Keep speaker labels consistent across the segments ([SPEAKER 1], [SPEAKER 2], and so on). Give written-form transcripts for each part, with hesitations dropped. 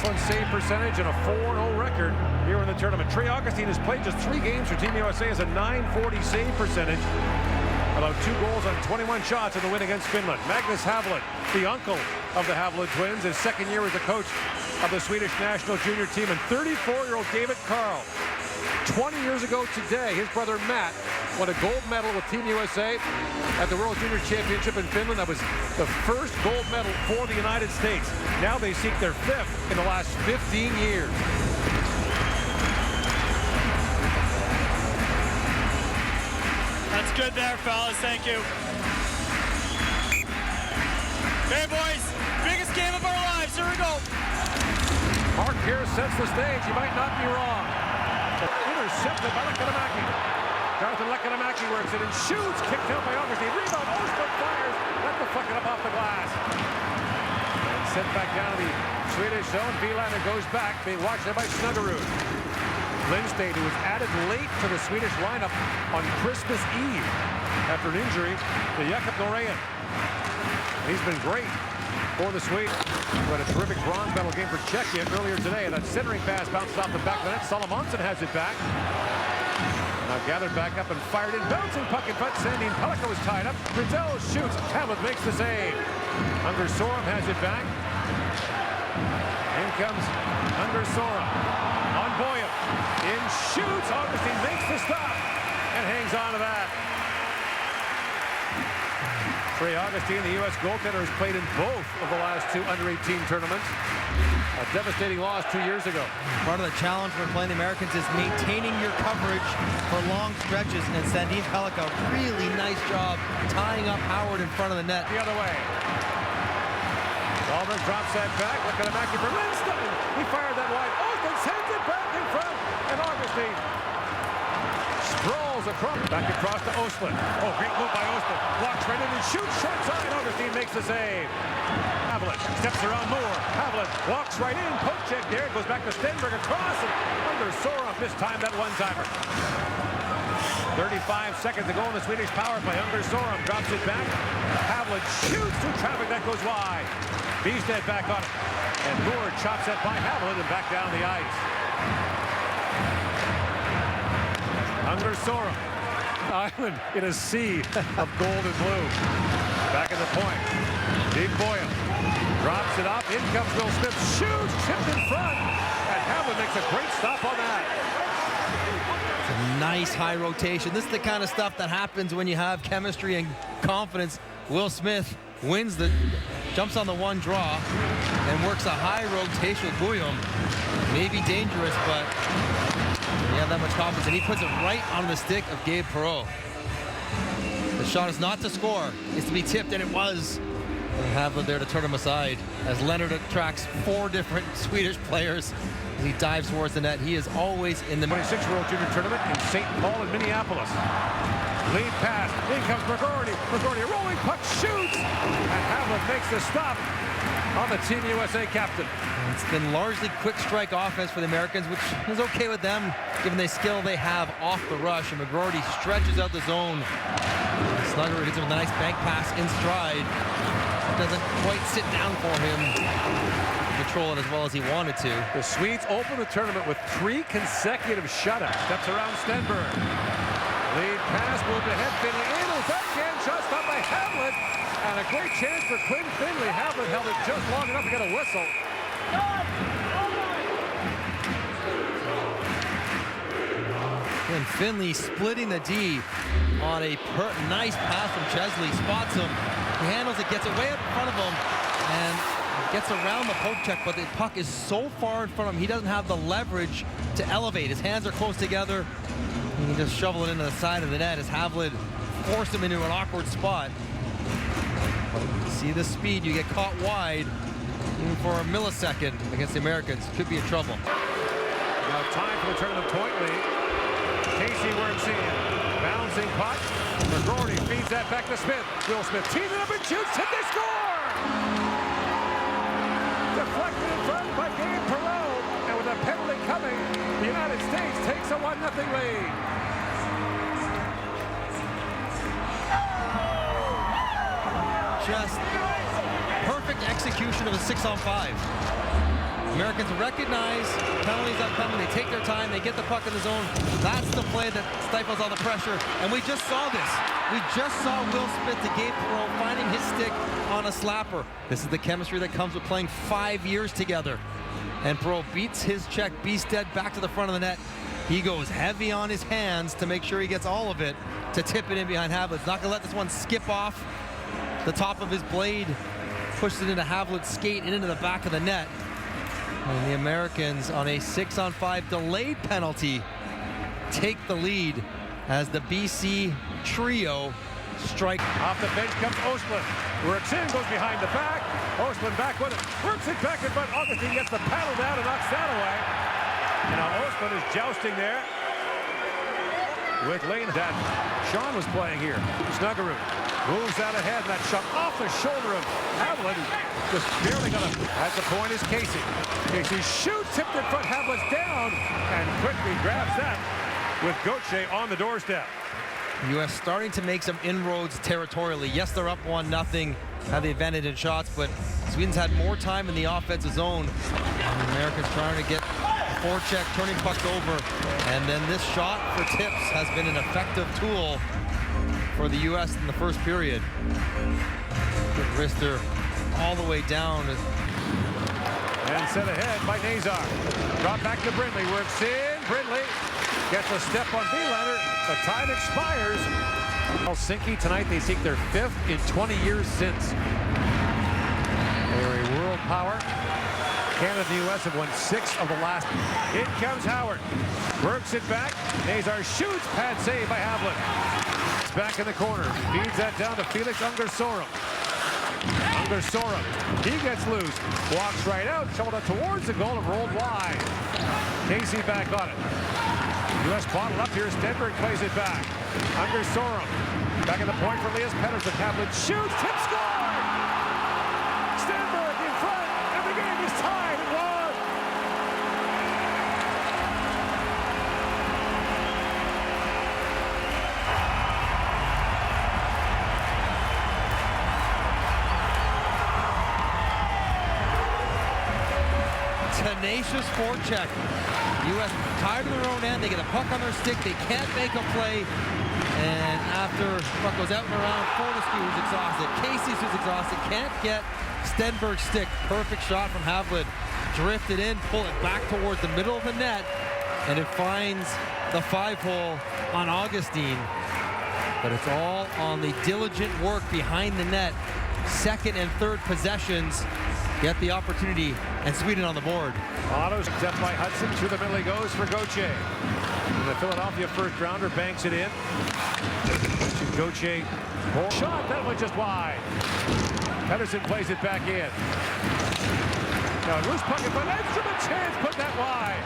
[SPEAKER 1] excellent save percentage and a 4-0 record here in the tournament. Trey Augustine has played just 3 games for Team USA, has a .940 save percentage. Allowed 2 goals on 21 shots in the win against Finland. Magnus Havelin, the uncle of the Havelin twins, his 2nd year as the coach of the Swedish national junior team. And 34-year-old David Carl, 20 years ago today, his brother Matt won a gold medal with Team USA at the World Junior Championship in Finland. That was the first gold medal for the United States. Now they seek their 5th in the last 15 years.
[SPEAKER 2] That's good there, fellas. Thank you. Okay, boys. Biggest game of our lives. Here we go.
[SPEAKER 1] Mark here sets the stage. He might not be wrong. Intercepted by Lehtomäki. Jonathan Lehtomäki works it and shoots. Kicked out by Augustine. Rebound. Osberg fires. Lehtomäki up off the glass. And sent back down to the Swedish zone. Vilander goes back, being watched there by Snuggerud. Lindstedt, who was added late to the Swedish lineup on Christmas Eve after an injury to Jakob Norén. He's been great for the Swedes. But a terrific bronze medal game for Czechia earlier today. And that centering pass bounces off the back of the net. Salomonson has it back. Now gathered back up and fired in. Bouncing puck in front. Sandin Pellikka was tied up. Brazil shoots. Hamlet makes the save. Unger Sorum has it back. In comes Unger Sorum. On Boyum. In shoots. Augustine makes the stop. And hangs on to that. Trey Augustine, the U.S. goaltender, has played in both of the last 2 under-18 tournaments. A devastating loss 2 years ago.
[SPEAKER 3] Part of the challenge for playing the Americans is maintaining your coverage for long stretches, and Sandin Pellikka, really nice job tying up Howard in front of the net.
[SPEAKER 1] The other way. Dahlberg drops that back. Lehtomäki for Lindstedt. He fired that wide. Austin sends it back in front, and Augustine sprawls across. Back across to Ostlund. Oh, great move by Ostlund. Blocks right in and shoots short side. Augustine makes the save. Havelin steps around Moore. Havelin walks right in. Poke check there. Goes back to Stenberg across. And Unger Sorum this time that one-timer. 35 seconds to go in the Swedish power play. Unger Sorum drops it back. Havelin shoots through traffic. That goes wide. Beestead back on it. And Moore chops that by Havelin and back down the ice. Unger Sorum. Island in a sea of gold and blue. Back at the point. Deep Boyum drops it up. In comes Will Smith. Shoots. Chipped in front. And Havelin makes a great stop on that.
[SPEAKER 3] It's a nice high rotation. This is the kind of stuff that happens when you have chemistry and confidence. Will Smith wins jumps on the one draw and works a high rotation with Boyum. Maybe dangerous, but he had that much confidence, and he puts it right on the stick of Gabe Perreault. The shot is not to score, it's to be tipped, and it was. And Havelin there to turn him aside as Leonard attracts 4 different Swedish players as he dives towards the net. He is always in the
[SPEAKER 1] 26 World Junior Tournament in St. Paul and Minneapolis. Lead pass. In comes McGordy. McGordy, a rolling puck, shoots, and Havelin makes the stop on the Team USA captain.
[SPEAKER 3] It's been largely quick strike offense for the Americans, which is okay with them given the skill they have off the rush. And McGordy stretches out the zone. Snuggerud hits him with a nice bank pass in stride. It doesn't quite sit down for him to control it as well as he wanted to.
[SPEAKER 1] The Swedes open the tournament with 3 consecutive shutouts. Steps around Stenberg. Lead pass, moved ahead. Finley in. A backhand shot stopped by Havelin. And a great chance for Quinn Finley. Havelin held it just long enough to get a whistle.
[SPEAKER 3] And Finley splitting the D on a nice pass from Chesley. Spots him. He handles it, gets it way up in front of him, and gets around the poke check, but the puck is so far in front of him, he doesn't have the leverage to elevate. His hands are close together. He can just shovel it into the side of the net as Havelin forced him into an awkward spot. See the speed, you get caught wide, even for a millisecond against the Americans. Could be in trouble.
[SPEAKER 1] Now time for the tournament point lead. Casey works in. Bouncing puck. McGordy feeds that back to Smith. Will Smith tees it up and shoots. Hit, they score! Deflected in front by Gabe Perreault. And with a penalty coming, the United States takes a 1-0 lead.
[SPEAKER 3] Just perfect execution of a 6-on-5. Americans recognize penalties are coming. They take their time. They get the puck in the zone. That's the play that stifles all the pressure. And we just saw this. We just saw Will Smith to Gabe Perreault finding his stick on a slapper. This is the chemistry that comes with playing 5 years together. And Perreault beats his check. Bstead back to the front of the net. He goes heavy on his hands to make sure he gets all of it to tip it in behind Havlet's. Not gonna let this one skip off the top of his blade. Pushes it into Havlet's skate and into the back of the net. And the Americans on a 6-on-5 delayed penalty take the lead as the BC trio strike.
[SPEAKER 1] Off the bench comes Ostlund. Works in, goes behind the back. Ostlund back with it. Works it back in front. Augustine gets the paddle down and knocks that away. And now Ostlund is jousting there with Lane. That Sean was playing here. Snuggerud moves out ahead. That shot off the shoulder of Havlet. Just barely got it. At the point is Casey. Casey shoots, tipped in front. Havlet's down and quickly grabs that with Gauthier on the doorstep.
[SPEAKER 3] U.S. starting to make some inroads territorially. Yes, they're up 1-0, have the advantage in shots, but Sweden's had more time in the offensive zone. And the Americans trying to get a forecheck, turning pucks over. And then this shot for tips has been an effective tool for the U.S. in the first period. Good wrister all the way down.
[SPEAKER 1] And set ahead by Nazar. Drop back to Brindley. Works in. Brindley gets a step on Wielander. The time expires. Helsinki tonight, they seek their 5th in 20 years since. They're a world power. Canada and the U.S. have won 6 of the last. In comes Howard. Works it back. Nazar shoots. Pad save by Havlet. It's back in the corner. Feeds that down to Felix Ungersorum. Ungersorum. He gets loose. Walks right out. Shoveled it towards the goal and rolled wide. Casey back on it. U.S. bottled up here. Stenberg plays it back. Ungersorum. Back at the point for Elias Pettersson. Havlet shoots. Tip score! Stenberg in front. And the game is tied at 1.
[SPEAKER 3] Tenacious forecheck. U.S. tired of their own end. They get a puck on their stick. They can't make a play. And after the puck goes out and around, Fortescue who's exhausted. Casey who's exhausted. Can't get Stenberg's stick. Perfect shot from Havlet. Drifted in, pull it back towards the middle of the net. And it finds the 5-hole on Augustine. But it's all on the diligent work behind the net. Second and third possessions get the opportunity, and Sweden on the board.
[SPEAKER 1] Otto's stepped by Hudson. To the middle he goes for Gauthier. And the Philadelphia first rounder banks it in. Gauthier. Shot, that one just wide. Pettersson plays it back in. Now loose puck in front. Instrument chance, put that wide.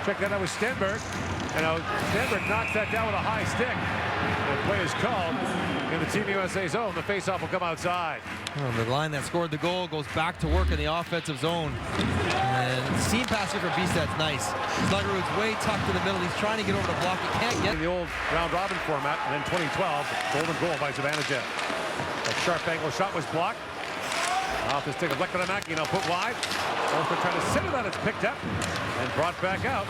[SPEAKER 1] Check that out with Stenberg. And now Stenberg knocks that down with a high stick. The play is called in the Team USA zone. The faceoff will come outside.
[SPEAKER 3] Well, the line that scored the goal goes back to work in the offensive zone. And seam pass here for Bsted's nice. Snuggerud's way tucked to the middle. He's trying to get over the block. He can't get.
[SPEAKER 1] In the old round-robin format, and then 2012, golden goal by Zibanejad. A sharp angle shot was blocked. Off the stick of Lekkerimäki, now put wide. Ostlund trying to center that. It's picked up and brought back out.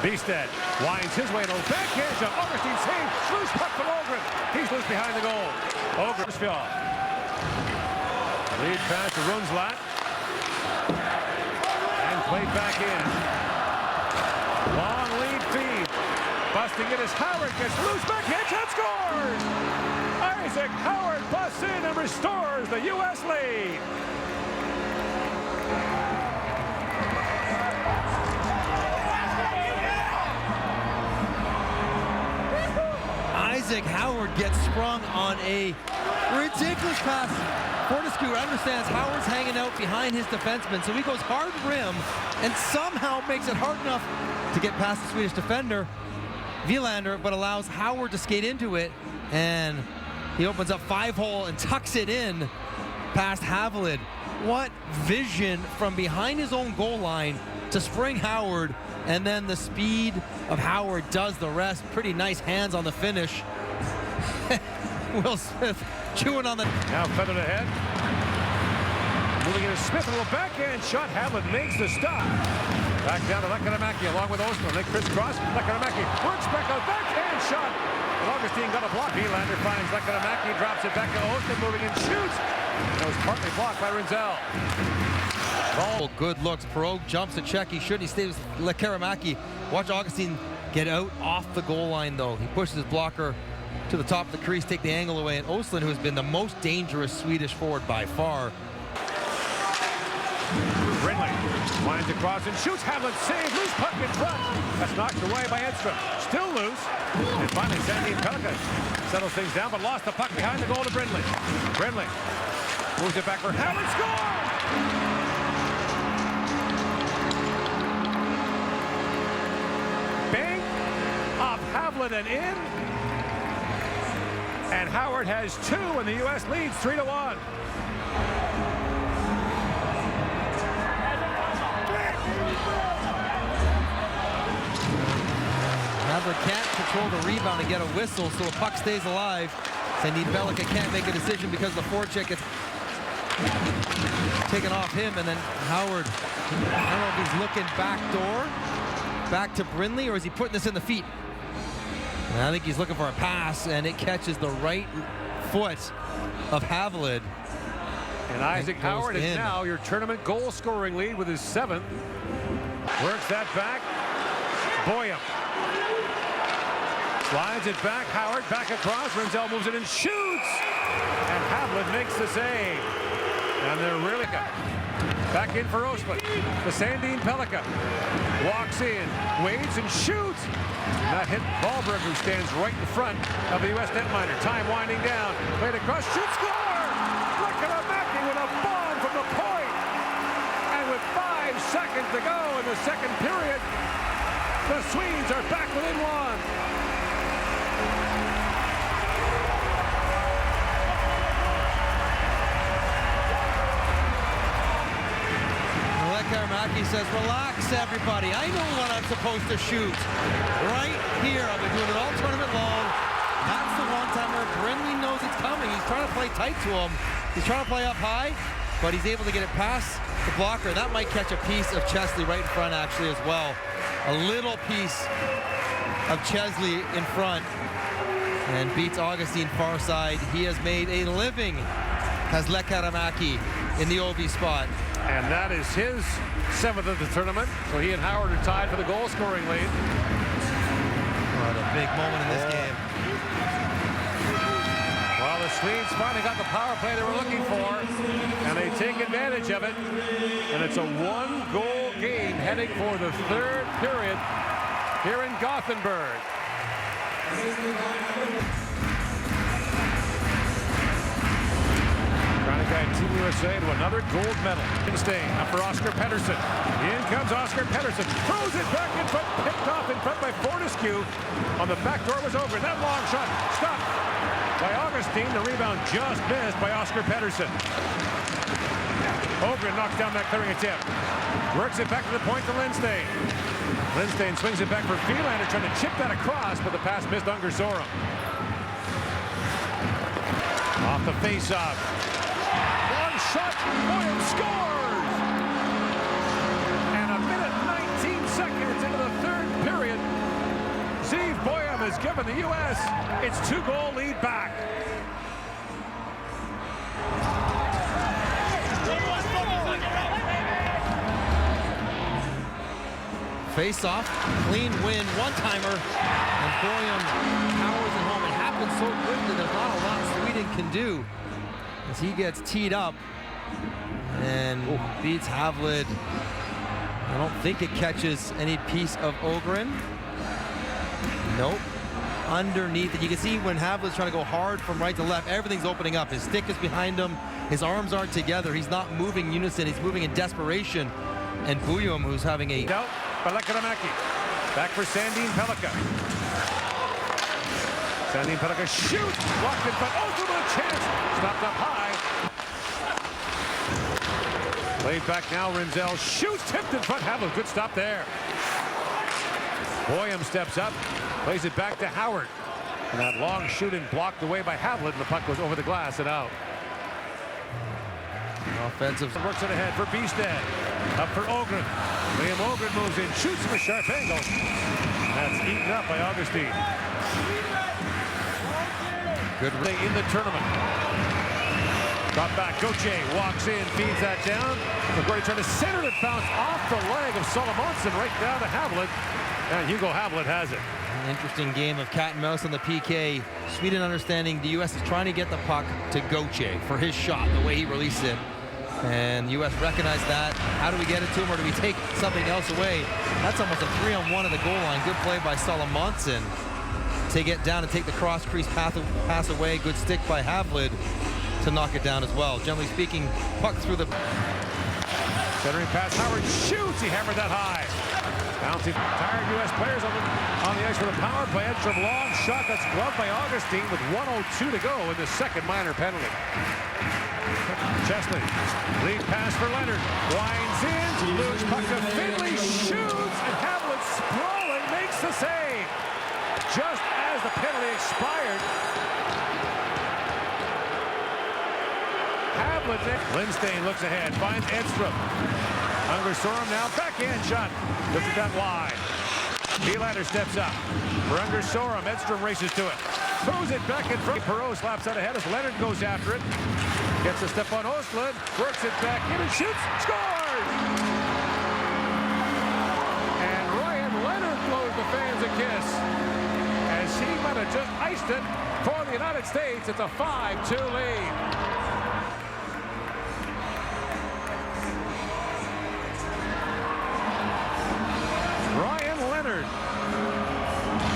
[SPEAKER 1] Bstead winds his way to a backhand shot. Augustine saves. Loose puck from Ogren. He's loose behind the goal. Ogren's field. Lead pass to Rundslot. And played back in. Long lead feed. Busting it as Howard gets loose. Backhand shot, scores! Isaac Howard busts in and restores the U.S. lead.
[SPEAKER 3] Isaac Howard gets sprung on a ridiculous pass. Fortescue understands Howard's hanging out behind his defenseman, so he goes hard rim and somehow makes it hard enough to get past the Swedish defender, Wielander, but allows Howard to skate into it, and he opens up 5-hole and tucks it in past Havlet. What vision from behind his own goal line to spring Howard, and then the speed of Howard does the rest. Pretty nice hands on the finish. Will Smith chewing on the...
[SPEAKER 1] Now feathered ahead. Moving into Smith, a little backhand shot. Havlin makes the stop. Back down to Lekkerimäki along with Osman. They crisscross. Lekkerimäki works back out. Backhand shot. And Augustine got a block. Nylander finds Lekkerimäki, drops it back to Osman, moving and shoots. That was partly blocked by Rinzel.
[SPEAKER 3] Oh, good looks. Perreault jumps to check. He shouldn't. He stays with Lekkerimäki. Watch Augustine get out off the goal line, though. He pushes his blocker to the top of the crease, take the angle away. And Östlund, who has been the most dangerous Swedish forward by far.
[SPEAKER 1] Brindley winds across and shoots. Havlin saved. Loose puck in front. That's knocked away by Edstrom. Still loose. And finally, Sandin Pellikka settles things down, but lost the puck behind the goal to Brindley. Brindley moves it back for Havlin. Score! Bang! Off Havlin and in. And Howard has two, and the U.S. leads 3-1.
[SPEAKER 3] Havlin can't control the rebound and get a whistle, so the puck stays alive. Sandin Pellikka can't make a decision because the forecheck gets taken off him, and then Howard, I don't know if he's looking back door, back to Brindley, or is he putting this in the feet? And I think he's looking for a pass, and it catches the right foot of Havlin.
[SPEAKER 1] And Isaac Howard is now your tournament goal scoring lead with his 7th. Works that back. Boyum slides it back. Howard back across. Rinzel moves it and shoots. And Havlin makes the save. And they're really back in for Osman. The Sandin Pellikka walks in, waits and shoots. And that hit Wahlberg, who stands right in front of the U.S. netminder. Time winding down. Played across. Shoot, score! Lekkerimäki with a bomb from the point. And with 5 seconds to go in the second period, the Swedes are back within one.
[SPEAKER 3] Lekkerimäki says, relax, everybody. I know when I'm supposed to shoot. Right here. I've been doing it all tournament long. That's the one-timer. Brindley knows it's coming. He's trying to play tight to him. He's trying to play up high, but he's able to get it past the blocker. That might catch a piece of Chesley right in front, actually, as well. A little piece of Chesley in front and beats Augustine far side. He has made a living as Lekkerimäki in the OB spot.
[SPEAKER 1] And that is his 7th of the tournament. So he and Howard are tied for the goal scoring lead.
[SPEAKER 3] What a big moment in this game.
[SPEAKER 1] Well, the Swedes finally got the power play they were looking for, and they take advantage of it. And it's a 1-goal game heading for the 3rd period here in Gothenburg. Trying to guide Team USA to another gold medal. Staying up for Oscar Pettersson. In comes Oscar Pettersson. Throws it back in front. Picked off in front by Fortescue. On the back door was over. That long shot stopped by Augustine. The rebound just missed by Oscar Pettersson. Ogren knocks down that clearing attempt. Works it back to the point to Lindstein. Lindstein swings it back for Nylander, trying to chip that across, but the pass missed Ungersorum. Off the face-off. Long shot. Boyum scores! And a minute 19 seconds into the 3rd period, Steve Boyum has given the U.S. its 2-goal lead back.
[SPEAKER 3] Face-off, clean win, one-timer, and Boyum powers it home. It happens so quickly, there's not a lot Sweden can do as he gets teed up and beats Havlin. I don't think it catches any piece of Ogren. Nope. Underneath it, you can see when Havlin's trying to go hard from right to left, everything's opening up. His stick is behind him, his arms aren't together, he's not moving in unison, he's moving in desperation. And Boyum, who's having a
[SPEAKER 1] out by Lekkerimäki. Back for Sandin Pellikka. Sandin Pellikka shoots. Blocked in front. Oh, with a chance. Stopped up high. Played back now. Rinzel shoots. Tipped in front. Havlin. Good stop there. Boyum steps up. Plays it back to Howard. And that long shooting blocked away by Havlin. The puck goes over the glass and out.
[SPEAKER 3] Well, Offensive.
[SPEAKER 1] Works it ahead for Bistad. Up for Ogren. Liam Ogren moves in, shoots from a sharp angle. That's eaten up by Augustine.
[SPEAKER 3] Good
[SPEAKER 1] In the tournament. Got back. Gauthier walks in, feeds that down. McGrory trying to center it, bounce off the leg of Solomonson right down to Havlet. And Hugo Havlet has it.
[SPEAKER 3] An interesting game of cat and mouse on the PK. Sweden understanding the U.S. is trying to get the puck to Gauthier for his shot, the way he released it. And the U.S. recognized that. How do we get it to him, or do we take something else away? That's almost a 3-on-1 at the goal line. Good play by Solomonson to get down and take the cross crease pass away. Good stick by Havlet to knock it down as well. Generally speaking, puck through the...
[SPEAKER 1] Centering pass, Howard shoots. He hammered that high. Bouncing. Tired U.S. players on the ice for the power play. Edstrom long shot. That's gloved by Augustine with 1:02 to go in the second minor penalty. Chesley, lead pass for Leonard. Winds in, loose puck to Finley, shoots, and Havlet sprawling makes the save. Just as the penalty expired. Havlet, Lindstein looks ahead, finds Edstrom. Ungersorum now backhand shot. Lifted that wide. Nylander steps up. For Ungersorum, Edstrom races to it. Throws it back in front. Perreault slaps out ahead as Leonard goes after it. Gets a step on Ostlund. Works it back in and shoots. Scores! And Ryan Leonard blows the fans a kiss, as he might have just iced it for the United States. It's a 5-2 lead.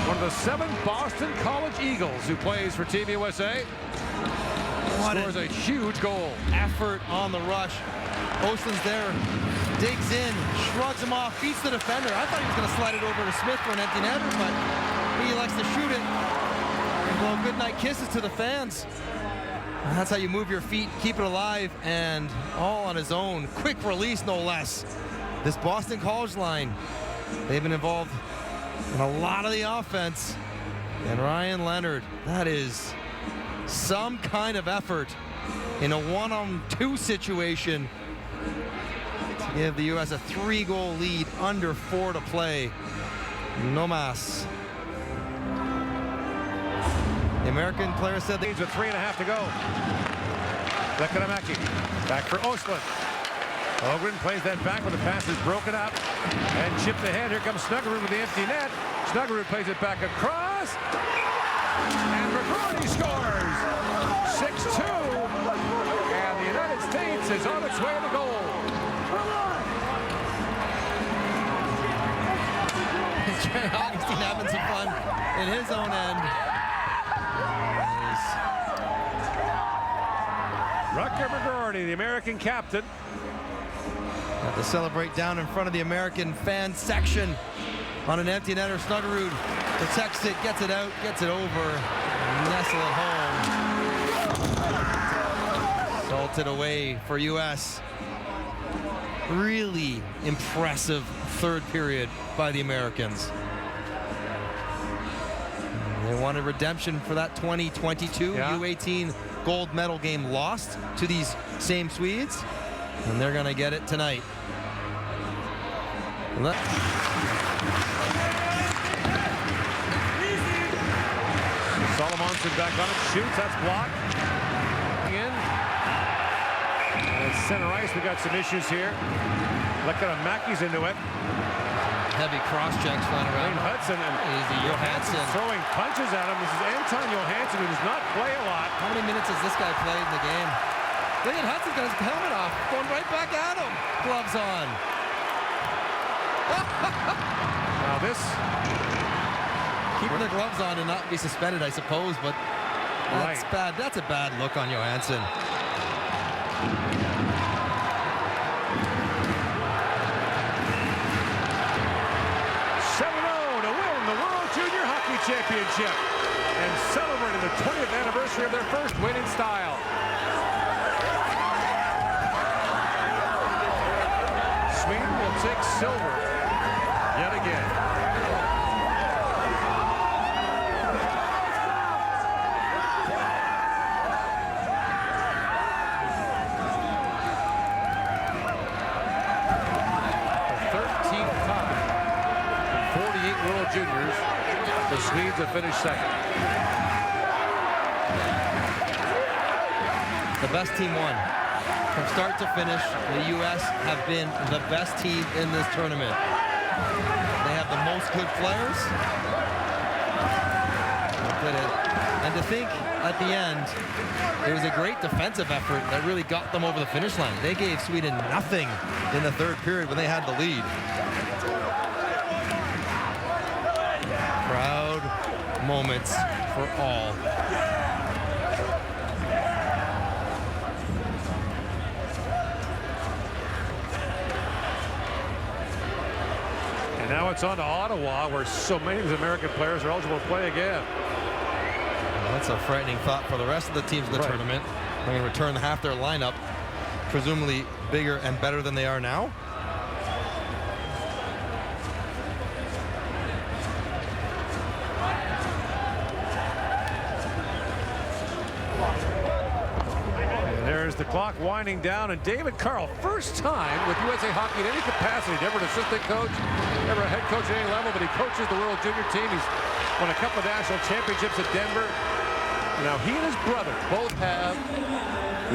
[SPEAKER 1] One of the 7 Boston College Eagles who plays for Team USA. Scores a huge goal.
[SPEAKER 3] Effort on the rush. Ostlund's there, digs in, shrugs him off, beats the defender. I thought he was going to slide it over to Smith for an empty netter, but he likes to shoot it and blow goodnight kisses to the fans. And that's how you move your feet, keep it alive, and all on his own. Quick release, no less. This Boston College line, they've been involved in a lot of the offense. And Ryan Leonard, that is some kind of effort in a 1-on-2 situation to give the U.S. a 3-goal lead, under 4 to play. No mas. The American player said
[SPEAKER 1] leads with 3.5 to go. Lehkomäki back for Ostlund. Ogren plays that back, but the pass is broken up and chipped ahead. Here comes Snuggerud with the empty net. Snuggerud plays it back across, and McGrory scores 6-2, and the United States is on its way to goal.
[SPEAKER 3] Trey Augustine having some fun in his own end.
[SPEAKER 1] Rutger McGrory, the American captain,
[SPEAKER 3] have to celebrate down in front of the American fan section on an empty netter. Snuggerud protects it, gets it out, gets it over, nestle it home. Salted away for U.S. Really impressive third period by the Americans. They wanted redemption for that 2022 U18 gold medal game lost to these same Swedes, and they're going to get it tonight.
[SPEAKER 1] Solomonson back on it, shoots, that's blocked. In. And center ice, we got some issues here. Lehkomäki's into it.
[SPEAKER 3] Heavy cross checks flying around.
[SPEAKER 1] Wayne Hudson and
[SPEAKER 3] Johansson
[SPEAKER 1] throwing punches at him. This is Anton Johansson, who does not play a lot.
[SPEAKER 3] How many minutes has this guy played in the game? Look at Hudson, got his helmet off, going right back at him. Gloves on.
[SPEAKER 1] Now this,
[SPEAKER 3] keeping the gloves on and not be suspended, I suppose, but that's bad. That's a bad look on Johansson.
[SPEAKER 1] Championship and celebrating the 20th anniversary of their first win in style. Sweden will take silver yet again. Swedes have finished second.
[SPEAKER 3] The best team won. From start to finish, the U.S. have been the best team in this tournament. They have the most good players. And to think at the end, it was a great defensive effort that really got them over the finish line. They gave Sweden nothing in the third period when they had the lead. Proud moments for all.
[SPEAKER 1] And now it's on to Ottawa, where so many of these American players are eligible to play again.
[SPEAKER 3] Well, that's a frightening thought for the rest of the teams in the tournament. They're going to return half their lineup, presumably bigger and better than they are now.
[SPEAKER 1] There's the clock winding down, and David Carl, first time with USA Hockey in any capacity, never an assistant coach, never a head coach at any level, but he coaches the World Junior team. He's won a couple of national championships at Denver. Now he and his brother both have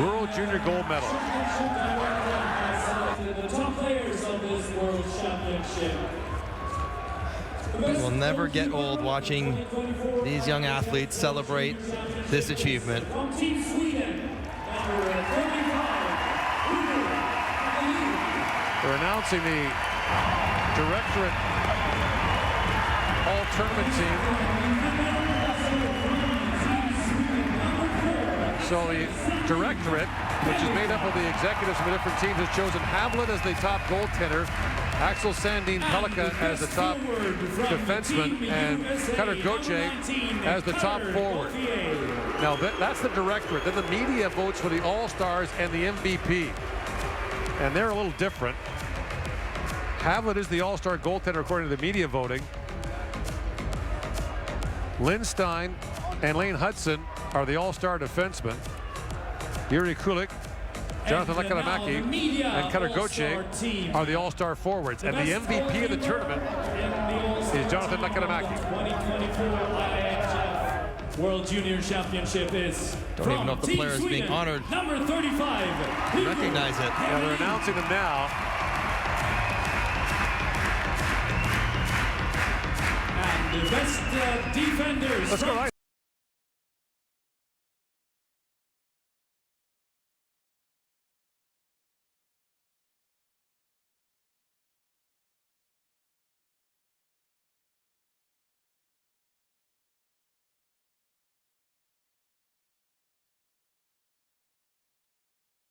[SPEAKER 1] World Junior gold medals.
[SPEAKER 4] The top players of this World Championship.
[SPEAKER 3] We'll never get old watching these young athletes celebrate this achievement.
[SPEAKER 4] From Team Sweden, number 35.
[SPEAKER 1] They're announcing the directorate all-tournament team. So the directorate, which is made up of the executives from the different teams, has chosen Havlat as the top goaltender, Axel Sandin Pellikka as the top defenseman, and Cutter Gauthier as the top forward. Now that's the directorate. Then the media votes for the All-Stars and the MVP. And they're a little different. Havlat is the All-Star goaltender according to the media voting. Lynn Stein and Lane Hudson are the All-Star defensemen. Yuri Kulik, Jonathan Lekkerimäki, and Cutter Gauthier are the All-Star forwards. And the MVP of the tournament is Jonathan Lekkerimäki.
[SPEAKER 4] 2024 World Junior Championship is
[SPEAKER 3] Don't even know if the player is being honored.
[SPEAKER 4] Number 35.
[SPEAKER 3] Recognize it.
[SPEAKER 1] Yeah, they're announcing them now.
[SPEAKER 4] And the best defenders.
[SPEAKER 1] Let's go right